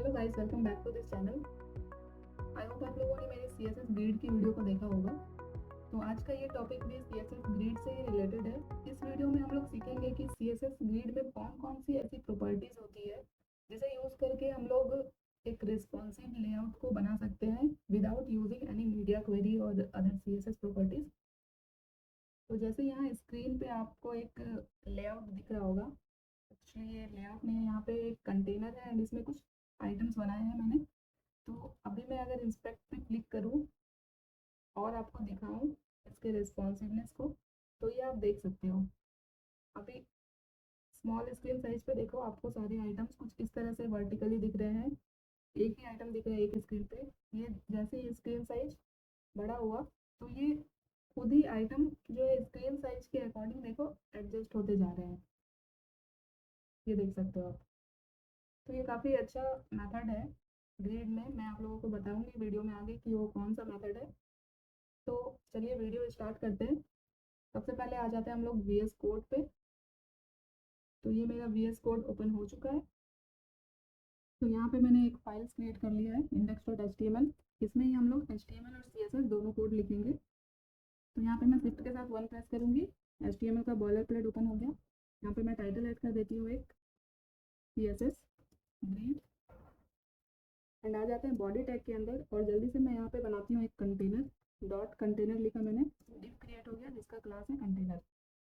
Hello guys, welcome back to this channel. I hope आप लोगों ने मेरे CSS ग्रिड की वीडियो को देखा होगा। तो आज का ये टॉपिक भी CSS ग्रिड से ही रिलेटेड है। इस वीडियो में हम लोग सीखेंगे कि CSS ग्रिड में कौन कौन सी ऐसी प्रॉपर्टीज होती है जिसे यूज़ करके हम लोग एक रिस्पॉन्सिव लेआउट को बना सकते हैं without using any media query और अदर CSS प्रॉपर्टीज। तो जैसे यहाँ स्क्रीन पे आपको एक लेआउट दिख रहा होगा। एक्चुअली ये लेआउट नहीं है, यहाँ पे एक कंटेनर है एंड इसमें कुछ आइटम्स बनाए हैं मैंने। तो अभी मैं अगर इंस्पेक्ट पे क्लिक करूँ और आपको दिखाऊं इसके रिस्पॉन्सिवनेस को, तो ये आप देख सकते हो। अभी स्मॉल स्क्रीन साइज पे देखो, आपको सारे आइटम्स कुछ इस तरह से वर्टिकली दिख रहे हैं। एक ही आइटम दिख रहा है एक स्क्रीन पे। ये जैसे ही स्क्रीन साइज बड़ा हुआ तो ये खुद ही आइटम जो है स्क्रीन साइज के अकॉर्डिंग देखो एडजस्ट होते जा रहे हैं। ये देख सकते हो आप। तो ये काफ़ी अच्छा मेथड है ग्रिड में। मैं आप लोगों को बताऊंगी वीडियो में आगे कि वो कौन सा मेथड है। तो चलिए वीडियो स्टार्ट करते हैं। सबसे पहले आ जाते हैं हम लोग VS कोड पे। तो ये मेरा VS कोड ओपन हो चुका है। तो यहाँ पे मैंने एक फाइल क्रिएट कर लिया है index.html। इसमें ही हम लोग HTML और CSS दोनों कोड लिखेंगे। तो यहाँ पे मैं शिफ्ट के साथ 1 प्रेस करूँगी। HTML का बॉयलर प्लेट ओपन हो गया। यहाँ पे मैं टाइटल ऐड कर देती हूँ एक CSS ग्रिड। एंड आ जाते हैं बॉडी टैग के अंदर और जल्दी से मैं यहाँ पे बनाती हूँ एक कंटेनर। डॉट कंटेनर लिखा मैंने, डिव क्रिएट हो गया जिसका क्लास है कंटेनर।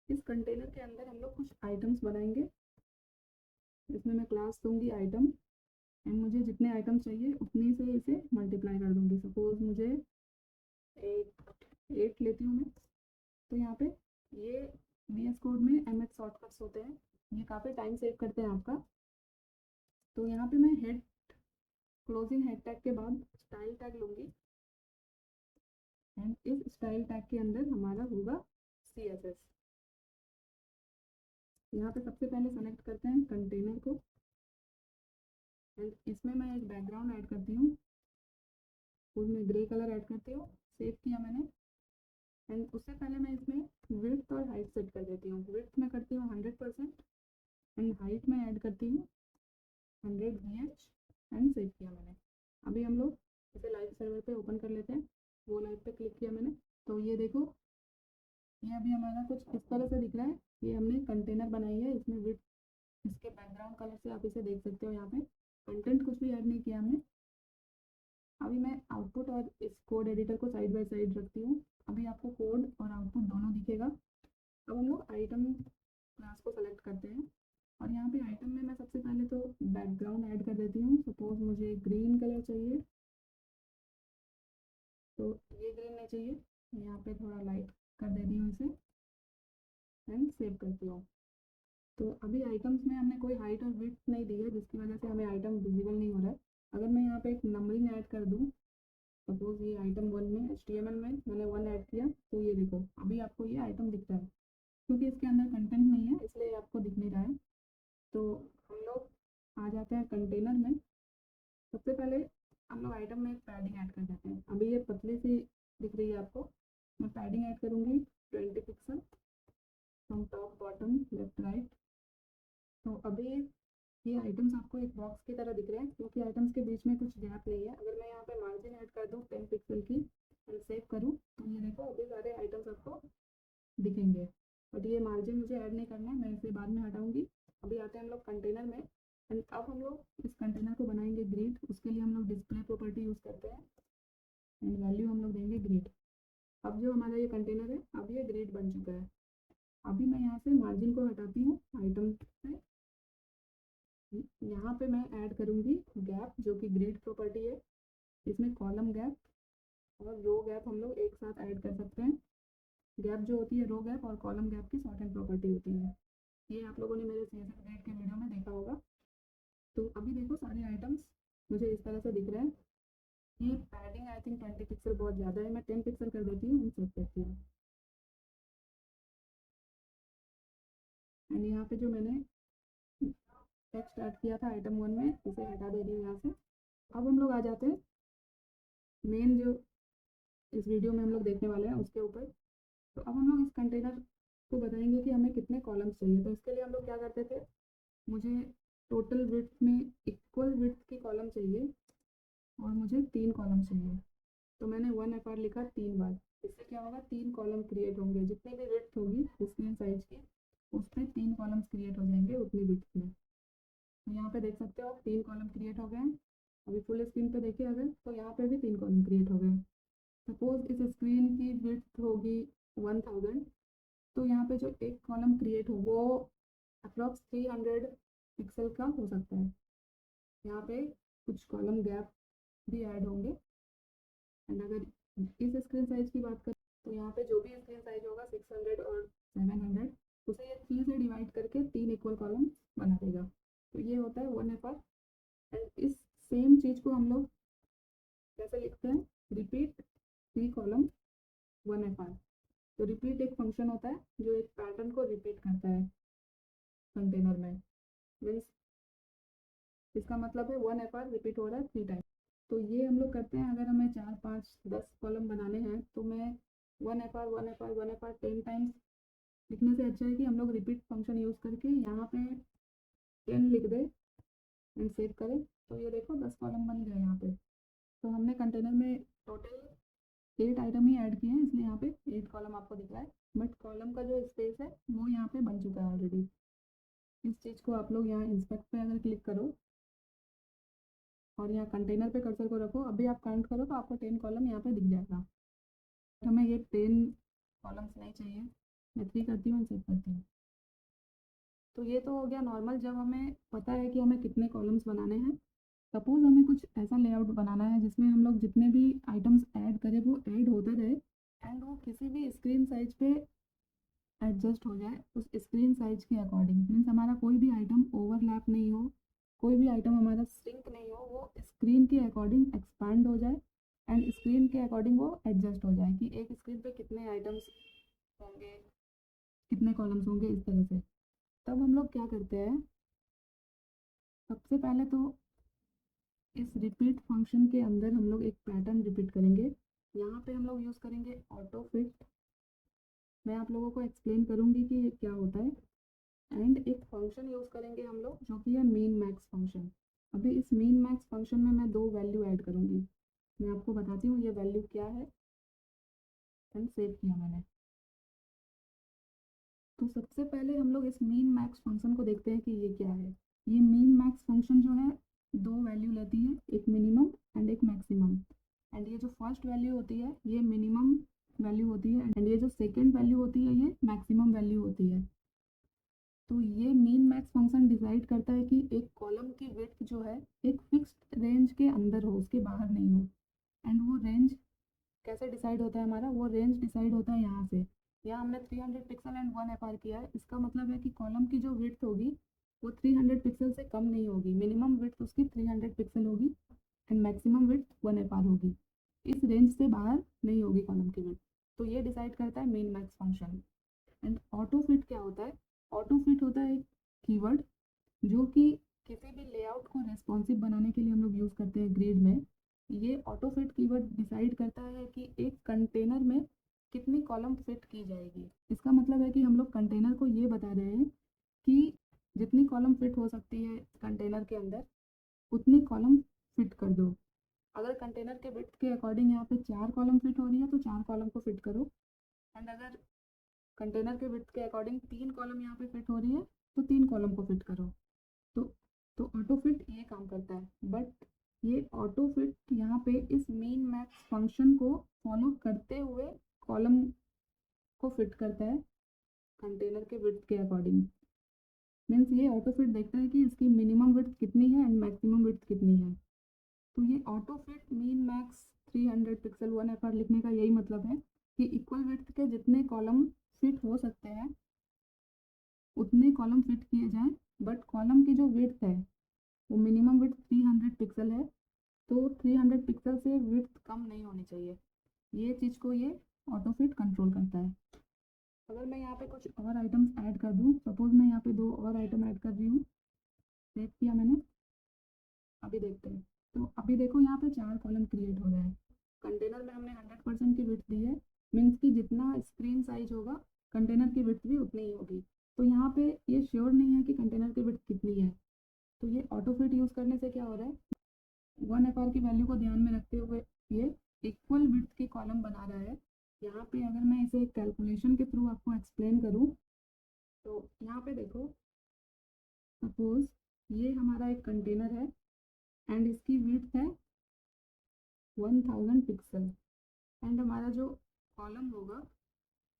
इस कंटेनर के अंदर हम लोग कुछ आइटम्स बनाएंगे। इसमें मैं क्लास दूंगी आइटम एंड मुझे जितने आइटम चाहिए उतनी से इसे मल्टीप्लाई कर दूंगी। सपोज मुझे 8 लेती हूँ मैं। तो यहाँ पे ये VS कोड में MS शॉर्टकट्स होते हैं, ये काफ़ी टाइम सेव करते हैं आपका। तो यहाँ पे मैं हेड क्लोजिंग हेड टैग के बाद स्टाइल टैग लूँगी एंड इस स्टाइल टैग के अंदर हमारा होगा CSS। यहाँ पे सबसे पहले सेलेक्ट करते हैं कंटेनर को एंड इसमें मैं एक बैकग्राउंड ऐड करती हूँ। उसमें ग्रे कलर ऐड करती हूँ। सेव किया मैंने एंड उससे पहले मैं इसमें विड्थ और हाइट सेट कर देती हूँ। विड्थ में करती हूँ 100% एंड हाइट में ऐड करती हूँ 100 VH एंड सेव किया मैंने। अभी हम लोग इसे लाइव सर्वर पे ओपन कर लेते हैं। वो लाइव पे क्लिक किया मैंने तो ये देखो, ये अभी हमारा कुछ इस तरह से दिख रहा है। ये हमने कंटेनर बनाई है, इसमें विड्थ इसके बैकग्राउंड कलर से आप इसे देख सकते हो। यहाँ पे कंटेंट कुछ भी ऐड नहीं किया हमने। अभी मैं आउटपुट और इस कोड एडिटर को साइड बाय साइड रखती हूँ। अभी आपको कोड और आउटपुट दोनों दिखेगा। अब हम लोग आइटम क्लास को सेलेक्ट करते हैं और यहाँ पे आइटम में मैं सबसे पहले तो बैकग्राउंड ऐड कर देती हूँ। सपोज मुझे ग्रीन कलर चाहिए, तो ये ग्रीन नहीं चाहिए, यहाँ पे थोड़ा लाइट कर देती हूँ इसे एंड सेव करती हूँ। तो अभी आइटम्स में हमने कोई हाइट और विड्थ नहीं दी है जिसकी वजह से हमें आइटम विजिबल नहीं हो रहा है। अगर मैं यहाँ पे एक नंबरिंग ऐड कर दूँ, सपोज ये आइटम 1 में HTML में मैंने 1 ऐड किया, तो ये देखो अभी आपको ये आइटम दिख रहा है। क्योंकि इसके अंदर कंटेंट नहीं है इसलिए आपको दिख नहीं रहा है। तो हम लोग आ जाते हैं कंटेनर में। सबसे पहले हम लोग आइटम में एक पैडिंग ऐड कर देते हैं। अभी ये पतली सी दिख रही है आपको। मैं पैडिंग ऐड करूँगी 20 pixel from top bottom left right. तो अभी ये आइटम्स आपको एक बॉक्स की तरह दिख रहे हैं क्योंकि आइटम्स के बीच में कुछ गैप नहीं है। अगर मैं यहाँ पे मार्जिन ऐड कर दूँ 10 पिक्सल की एंड सेव करूँ, तो ये देखो अभी सारे आइटम्स आपको दिखेंगे। बट ये मार्जिन मुझे ऐड नहीं करना है, मैं इसे बाद में हटाऊंगी। अभी आते हैं हम लोग कंटेनर में एंड अब हम लोग इस कंटेनर को बनाएंगे ग्रिड। उसके लिए हम लोग डिस्प्ले प्रॉपर्टी यूज़ करते हैं एंड वैल्यू हम लोग देंगे ग्रिड। अब जो हमारा ये कंटेनर है अब ये ग्रिड बन चुका है। अभी मैं यहाँ से मार्जिन को हटाती हूँ आइटम से। यहाँ पे मैं ऐड करूँगी गैप जो कि ग्रिड प्रॉपर्टी है। इसमें कॉलम गैप और रो गैप हम लोग एक साथ ऐड कर सकते हैं। गैप जो होती है रो गैप और कॉलम गैप की सॉर्ट एंड प्रॉपर्टी होती है। ये आप लोगों ने मेरे CSS ग्रिड के वीडियो में देखा होगा। तो अभी देखो सारे आइटम्स मुझे इस तरह से दिख रहे हैं। ये पैडिंग आई थिंक 20 पिक्सल बहुत ज़्यादा है, मैं 10 पिक्सल कर देती हूँ, सेव करती हूँ। एंड यहाँ पे जो मैंने टेक्स्ट ऐड किया था आइटम 1 में इसे हटा दे रही हूँ यहाँ से। अब हम लोग आ जाते हैं मेन जो इस वीडियो में हम लोग देखने वाले हैं उसके ऊपर। तो अब हम लोग इस कंटेनर को बताएंगे कि हमें कितने कॉलम्स चाहिए। तो इसके लिए हम लोग क्या करते थे, मुझे टोटल विड्थ में इक्वल विड्थ की कॉलम चाहिए और मुझे 3 कॉलम चाहिए। तो मैंने 1 FR लिखा 3 बार। इससे क्या होगा, 3 कॉलम क्रिएट होंगे। जितनी भी विड्थ होगी स्क्रीन साइज की, उस पर 3 कॉलम्स क्रिएट हो जाएंगे उतनी विड्थ में। तो यहाँ पे देख सकते हो आप 3 कॉलम क्रिएट हो गए हैं। अभी फुल स्क्रीन पे देखिए अगर, तो यहाँ पे भी 3 कॉलम क्रिएट हो गए। सपोज इस स्क्रीन की विड्थ होगी 1000, तो यहाँ पे जो एक कॉलम क्रिएट हो वो अप्रॉक्स 300 पिक्सल का हो सकता है। यहाँ पे कुछ कॉलम गैप भी ऐड होंगे। एंड अगर इस स्क्रीन साइज की बात करें तो यहाँ पे जो भी स्क्रीन साइज होगा 600 और 700, उसे ये 3 से डिवाइड करके 3 इक्वल कॉलम बना देगा। तो ये होता है 1FR। एंड इस सेम चीज़ को हम लोग कैसे लिखते हैं, रिपीट 3 कॉलम 1FR। तो रिपीट एक फंक्शन होता है जो एक पैटर्न को रिपीट करता है कंटेनर में। मीन्स इसका मतलब है 1FR रिपीट हो रहा है 3 टाइम। तो ये हम लोग करते हैं, अगर हमें 4, 5, 10 कॉलम बनाने हैं तो मैं 1FR 1FR 1FR 10 टाइम्स लिखने से अच्छा है कि हम लोग रिपीट फंक्शन यूज़ करके यहाँ पे 10 लिख दें एंड सेव करें। तो ये देखो 10 कॉलम बन गए यहाँ पे। तो हमने कंटेनर में टोटल 8 आइटम ही ऐड किए हैं, इसलिए यहाँ पे 8 कॉलम आपको दिख रहा है। बट कॉलम का जो स्पेस है वो यहाँ पे बन चुका है ऑलरेडी। इस चीज़ को आप लोग यहाँ इंस्पेक्ट पे अगर क्लिक करो और यहाँ कंटेनर पे कर्सर को रखो, अभी आप काउंट करो तो आपको 10 कॉलम यहाँ पे दिख जाएगा। हमें ये 10 कॉलम्स नहीं चाहिए। मैं 3 करती हूँ, सेव करती हूँ। तो ये तो हो गया नॉर्मल, जब हमें पता है कि हमें कितने कॉलम्स बनाने हैं। सपोज़ हमें कुछ ऐसा लेआउट बनाना है जिसमें हम लोग जितने भी आइटम्स ऐड करें वो ऐड होते रहे एंड वो किसी भी स्क्रीन साइज पे एडजस्ट हो जाए उस स्क्रीन साइज के अकॉर्डिंग। मीन्स हमारा कोई भी आइटम ओवरलैप नहीं हो, कोई भी आइटम हमारा श्रिंक नहीं हो, वो स्क्रीन के अकॉर्डिंग एक्सपांड हो जाए एंड स्क्रीन के अकॉर्डिंग वो एडजस्ट हो जाए कि एक स्क्रीन पे कितने आइटम्स होंगे, कितने कॉलम्स होंगे, इस तरह से। तब हम लोग क्या करते हैं, सबसे पहले तो इस रिपीट फंक्शन के अंदर हम लोग एक पैटर्न रिपीट करेंगे। यहाँ पे हम लोग यूज़ करेंगे ऑटो फिट। मैं आप लोगों को एक्सप्लेन करूँगी कि ये क्या होता है। एंड एक फंक्शन यूज़ करेंगे हम लोग जो कि है मीन मैक्स फंक्शन। अभी इस मीन मैक्स फंक्शन में मैं 2 वैल्यू ऐड करूँगी। मैं आपको बताती हूँ ये वैल्यू क्या है। एंड सेव किया मैंने। तो सबसे पहले हम लोग इस मीन मैक्स फंक्शन को देखते हैं कि ये क्या है। ये मीन मैक्स फंक्शन जो है 2 वैल्यू लेती है, एक मिनिमम एंड एक मैक्सिमम। एंड ये जो फर्स्ट वैल्यू होती है ये मिनिमम वैल्यू होती है एंड ये जो सेकेंड वैल्यू होती है ये मैक्सिमम वैल्यू होती है। तो ये मीन मैक्स फंक्शन डिसाइड करता है कि एक कॉलम की विड्थ जो है एक फिक्स्ड रेंज के अंदर हो, उसके बाहर नहीं हो। एंड वो रेंज कैसे डिसाइड होता है हमारा, वो रेंज डिसाइड होता है यहाँ से। यहाँ हमने 300 पिक्सल एंड 1FR किया है। इसका मतलब है कि कॉलम की जो विड्थ होगी वो 300 पिक्सल से कम नहीं होगी। मिनिमम विड्थ उसकी 300 पिक्सल होगी एंड मैक्सिमम विड्थ 1FR होगी। इस रेंज से बाहर नहीं होगी कॉलम की विड्थ। तो ये डिसाइड करता है mean max function. And auto fit क्या होता है, ऑटो फिट होता है एक कीवर्ड जो कि किसी भी लेआउट को रेस्पॉन्सिव बनाने के लिए हम लोग यूज़ करते हैं ग्रिड में। ये ऑटो फिट कीवर्ड डिसाइड करता है कि एक कंटेनर में कितनी कॉलम फिट की जाएगी। इसका मतलब है कि हम लोग कंटेनर को ये बता रहे हैं कि जितनी कॉलम फिट हो सकती है कंटेनर के अंदर उतनी कॉलम फिट कर दो। अगर कंटेनर के विड्थ के अकॉर्डिंग यहाँ पे 4 कॉलम फिट हो रही है तो 4 कॉलम को फिट करो। एंड अगर कंटेनर के विड्थ के अकॉर्डिंग 3 कॉलम यहाँ पे फिट हो रही है तो 3 कॉलम को फिट करो। तो तो ऑटो फिट ये काम करता है। बट ये ऑटो फिट यहाँ पे इस मीन मैक्स फंक्शन को फॉलो करते हुए कॉलम को फिट करता है कंटेनर के विड्थ के अकॉर्डिंग। मीन्स ये ऑटो फिट देखता है कि इसकी मिनिमम विड्थ कितनी है एंड मैक्सिमम विड्थ कितनी है। तो ये auto fit mean max 300 pixel 1FR लिखने का यही मतलब है कि इक्वल विड्थ के जितने कॉलम फिट हो सकते हैं उतने कॉलम फिट किए जाएं। बट कॉलम की जो विड्थ है वो मिनिमम विड्थ 300 पिक्सल है, तो 300 पिक्सल से विड्थ कम नहीं होनी चाहिए। ये चीज़ को ये ऑटो फिट कंट्रोल करता है। अगर मैं यहाँ पे कुछ और आइटम्स ऐड कर दूँ, सपोज मैं यहाँ पे 2 और आइटम ऐड कर रही हूँ, सेव किया मैंने। अभी देखते हैं। तो अभी देखो यहाँ पे 4 कॉलम क्रिएट हो गए हैं। कंटेनर में हमने 100% की विड्थ दी है। मीन्स कि जितना स्क्रीन साइज होगा कंटेनर की विड्थ भी उतनी ही होगी। तो यहाँ पे ये श्योर नहीं है कि कंटेनर की विड्थ कितनी है। तो ये ऑटो फिट यूज़ करने से क्या हो रहा है, 1 FR की वैल्यू को ध्यान में रखते हुए ये इक्वल विड्थ की कॉलम बना रहा है। यहाँ पे अगर मैं इसे कैलकुलेशन के थ्रू आपको एक्सप्लेन करूँ तो यहाँ पे देखो, सपोज ये हमारा एक कंटेनर है एंड इसकी विड्थ है 1000 पिक्सल एंड हमारा जो कॉलम होगा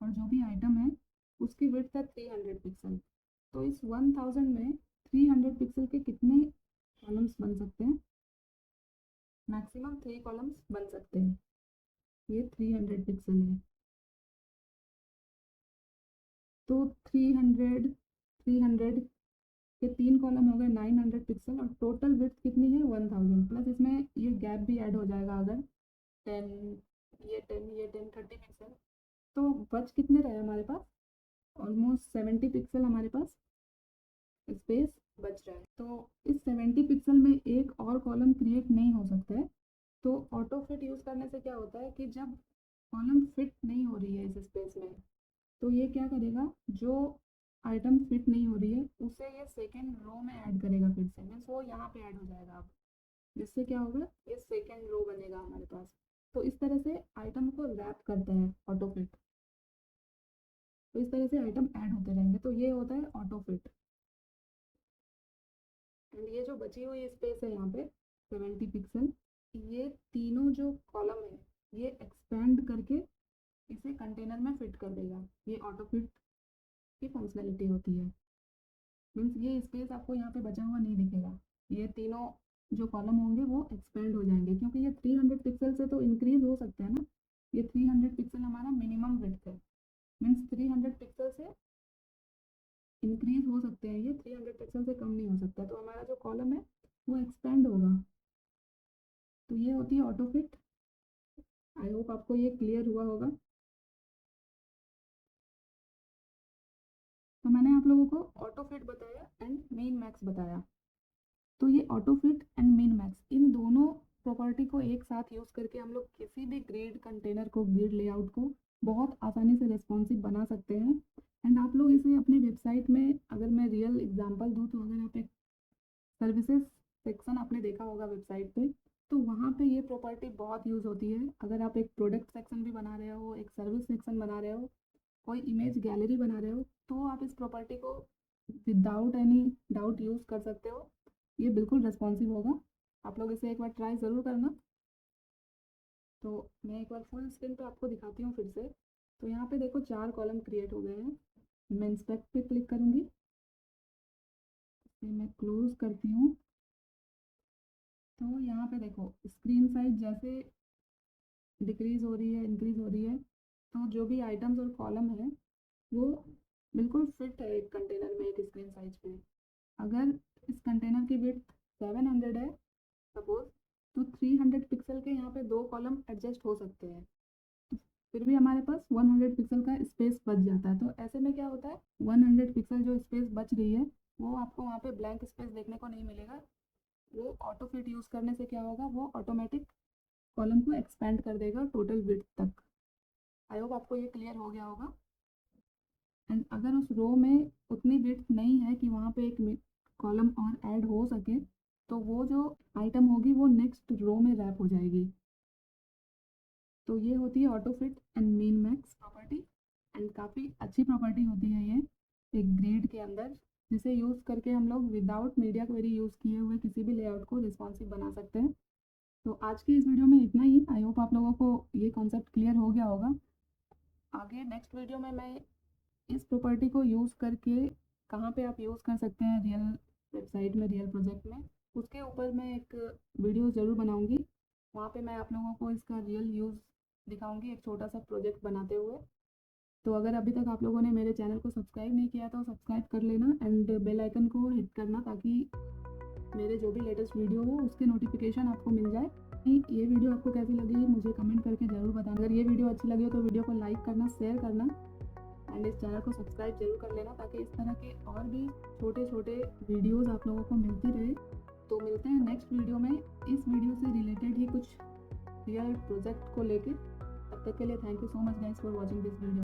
और जो भी आइटम है उसकी विड्थ है 300 पिक्सल। तो इस 1000 में 300 पिक्सल के कितने कॉलम्स बन सकते हैं, मैक्सिमम 3 कॉलम्स बन सकते हैं। ये 300 पिक्सल है तो 300 के 3 कॉलम हो गए 900 पिक्सल और टोटल विड्थ कितनी है 1000 प्लस इसमें ये गैप भी ऐड हो जाएगा अगर 10 ये 10 30 पिक्सल। तो बच कितने रहे हमारे पास, ऑलमोस्ट 70 पिक्सल हमारे पास स्पेस बच रहा है। तो इस 70 पिक्सल में एक और कॉलम क्रिएट नहीं हो सकता है। तो ऑटो फिट यूज़ करने से क्या होता है कि जब कॉलम फिट नहीं हो रही है इस स्पेस में तो ये क्या करेगा, जो आइटम फिट नहीं हो रही है उसे ये सेकेंड रो में ऐड करेगा, फिर से मीन्स वो यहाँ पे ऐड हो जाएगा अब, जिससे क्या होगा ये सेकेंड रो बनेगा हमारे पास। तो इस तरह से आइटम को रैप करता है ऑटो फिट। तो इस तरह से आइटम ऐड होते रहेंगे, तो ये होता है ऑटो फिट। एंड ये जो बची हुई स्पेस है यहाँ पे 70 पिक्सल, ये तीनों जो कॉलम है ये एक्सपेंड करके इसे कंटेनर में फिट कर देगा। ये ऑटो फिट की फंक्शनलिटी होती है। मीन्स ये स्पेस आपको यहाँ पे बचा हुआ नहीं दिखेगा, ये तीनों जो कॉलम होंगे वो एक्सपेंड हो जाएंगे क्योंकि ये 300 पिक्सल से तो इंक्रीज हो सकते हैं ना। ये 300 पिक्सल हमारा मिनिमम विड्थ है, मीन्स 300 पिक्सल से इंक्रीज हो सकते हैं, ये 300 पिक्सल से कम नहीं हो सकता। तो हमारा जो कॉलम है वो एक्सपेंड होगा। तो ये होती है ऑटो फिट। आई होप आपको ये क्लियर हुआ होगा। तो मैंने आप लोगों को ऑटो फिट बताया एंड मीन मैक्स बताया। तो ये auto fit and min max इन दोनों प्रॉपर्टी को एक साथ यूज़ करके हम लोग किसी भी ग्रिड कंटेनर को, ग्रिड लेआउट को बहुत आसानी से रिस्पॉन्सिव बना सकते हैं। एंड आप लोग इसे अपनी वेबसाइट में, अगर मैं रियल एग्जांपल दूँ तो अगर आप एक सर्विसेज सेक्शन आपने देखा होगा वेबसाइट पे, तो वहाँ पे ये प्रॉपर्टी बहुत यूज़ होती है। अगर आप एक प्रोडक्ट सेक्शन भी बना रहे हो, एक सर्विस सेक्शन बना रहे हो, कोई इमेज गैलरी बना रहे हो, तो आप इस प्रॉपर्टी को विदाउट एनी डाउट यूज़ कर सकते हो। ये बिल्कुल रिस्पॉन्सिव होगा। आप लोग इसे एक बार ट्राई ज़रूर करना। तो मैं एक बार फुल स्क्रीन पे आपको दिखाती हूँ फिर से। तो यहाँ पे देखो 4 कॉलम क्रिएट हो गए हैं। मैं इंस्पेक्ट पे क्लिक करूँगी, फिर मैं क्लोज करती हूँ। तो यहाँ पे देखो स्क्रीन साइज जैसे डिक्रीज हो रही है, इंक्रीज हो रही है, तो जो भी आइटम्स और कॉलम है वो बिल्कुल फिट है एक कंटेनर में, एक स्क्रीन साइज पे। अगर इस कंटेनर की विड्थ 700 है सपोज, तो 300 पिक्सल के यहाँ पे 2 कॉलम एडजस्ट हो सकते हैं, फिर भी हमारे पास 100 पिक्सल का स्पेस बच जाता है। तो ऐसे में क्या होता है, 100 पिक्सल जो स्पेस बच रही है वो आपको वहाँ पे ब्लैंक स्पेस देखने को नहीं मिलेगा। वो ऑटो फिट यूज़ करने से क्या होगा, वो ऑटोमेटिक कॉलम को एक्सपेंड कर देगा टोटल विड्थ तक। आई होप आपको ये क्लियर हो गया होगा। एंड अगर उस रो में उतनी विड्थ नहीं है कि वहाँ पे एक कॉलम और ऐड हो सके, तो वो जो आइटम होगी वो नेक्स्ट रो में रैप हो जाएगी। तो ये होती है auto fit and min max property. And काफ़ी अच्छी प्रॉपर्टी होती है ये एक ग्रिड के अंदर, जिसे यूज़ करके हम लोग विदाउट मीडिया क्वेरी यूज़ किए हुए किसी भी लेआउट को रिस्पॉन्सिव बना सकते हैं। तो आज की इस वीडियो में इतना ही। आई होप आप लोगों को ये कॉन्सेप्ट क्लियर हो गया होगा। आगे नेक्स्ट वीडियो में मैं इस प्रॉपर्टी को यूज़ करके कहाँ पे आप यूज़ कर सकते हैं रियल वेबसाइट में, रियल प्रोजेक्ट में, उसके ऊपर मैं एक वीडियो ज़रूर बनाऊँगी। वहाँ पे मैं आप लोगों को इसका रियल यूज़ दिखाऊँगी एक छोटा सा प्रोजेक्ट बनाते हुए। तो अगर अभी तक आप लोगों ने मेरे चैनल को सब्सक्राइब नहीं किया तो सब्सक्राइब कर लेना एंड बेल आइकन को हिट करना, ताकि मेरे जो भी लेटेस्ट वीडियो हो उसके नोटिफिकेशन आपको मिल जाए। ये वीडियो आपको कैसी लगी मुझे कमेंट करके ज़रूर बताना। अगर ये वीडियो अच्छी लगी हो तो वीडियो को लाइक करना, शेयर करना एंड इस चैनल को सब्सक्राइब जरूर कर लेना, ताकि इस तरह के और भी छोटे छोटे वीडियोस आप लोगों को मिलती रहे। तो मिलते हैं नेक्स्ट वीडियो में इस वीडियो से रिलेटेड ही कुछ रियल प्रोजेक्ट को लेके। तब तक के लिए thank you so much guys for watching this video.